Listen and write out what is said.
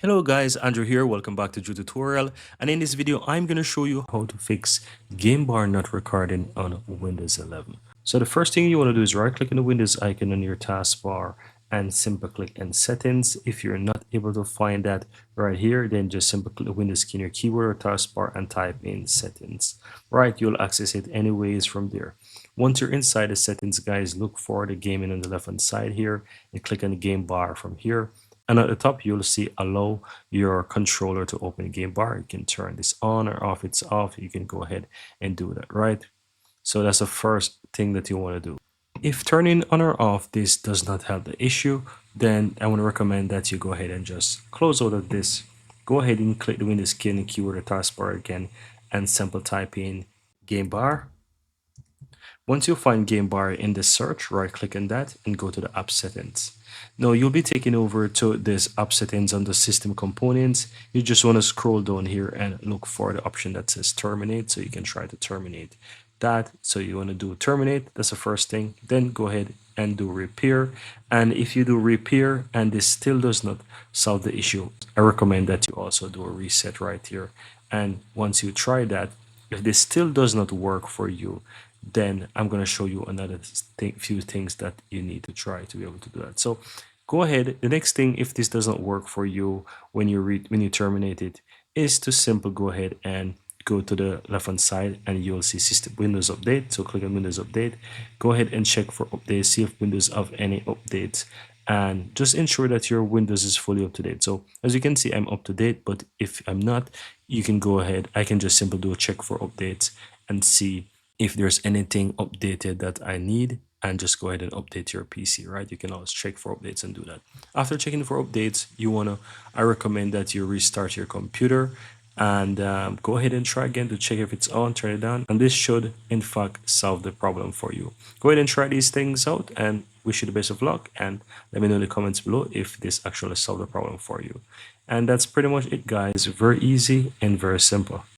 Hello guys, Andrew here. Welcome back to Drew Tutorial. And in this video, I'm going to show you how to fix game bar not recording on Windows 11. So the first thing you want to do is right click on the Windows icon on your taskbar and simply click on settings. If you're not able to find that right here, then just simply click the Windows key in your keyboard or taskbar and type in settings. Right, you'll access it anyways from there. Once you're inside the settings, guys, look for the gaming on the left hand side here and click on the game bar from here. And at the top, you'll see allow your controller to open game bar. You can turn this on or off. It's off. You can go ahead and do that, right? So that's the first thing that you want to do. If turning on or off this does not help the issue, then I want to recommend that you go ahead and just close out of this. Go ahead and click the Windows key and keyword or taskbar again and simply type in game bar. Once you find game bar in the search, right click on that and go to the app settings. Now you'll be taken over to this app settings under system components. You just want to scroll down here and look for the option that says terminate, so you can try to terminate that. So you want to do terminate, that's the first thing. Then go ahead and do repair. And if you do repair and this still does not solve the issue, I recommend that you also do a reset right here. And once you try that, if this still does not work for you, then I'm going to show you another few things that you need to try to be able to do that. So go ahead. The next thing, if this doesn't work for you when you terminate it, is to simply go ahead and go to the left hand side and you'll see system Windows update. So click on Windows update. Go ahead and check for updates, see if Windows have any updates, and just ensure that your Windows is fully up to date. So as you can see, I'm up to date, but if I'm not, you can go ahead. I can just simply do a check for updates and see if there's anything updated that I need, and just go ahead and update your PC, right? You can always check for updates and do that. After checking for updates, I recommend that you restart your computer and go ahead and try again to check if it's on, turn it on, and this should in fact solve the problem for you. Go ahead and try these things out and wish you the best of luck, and let me know in the comments below if this actually solved the problem for you. And that's pretty much it, guys. Very easy and very simple.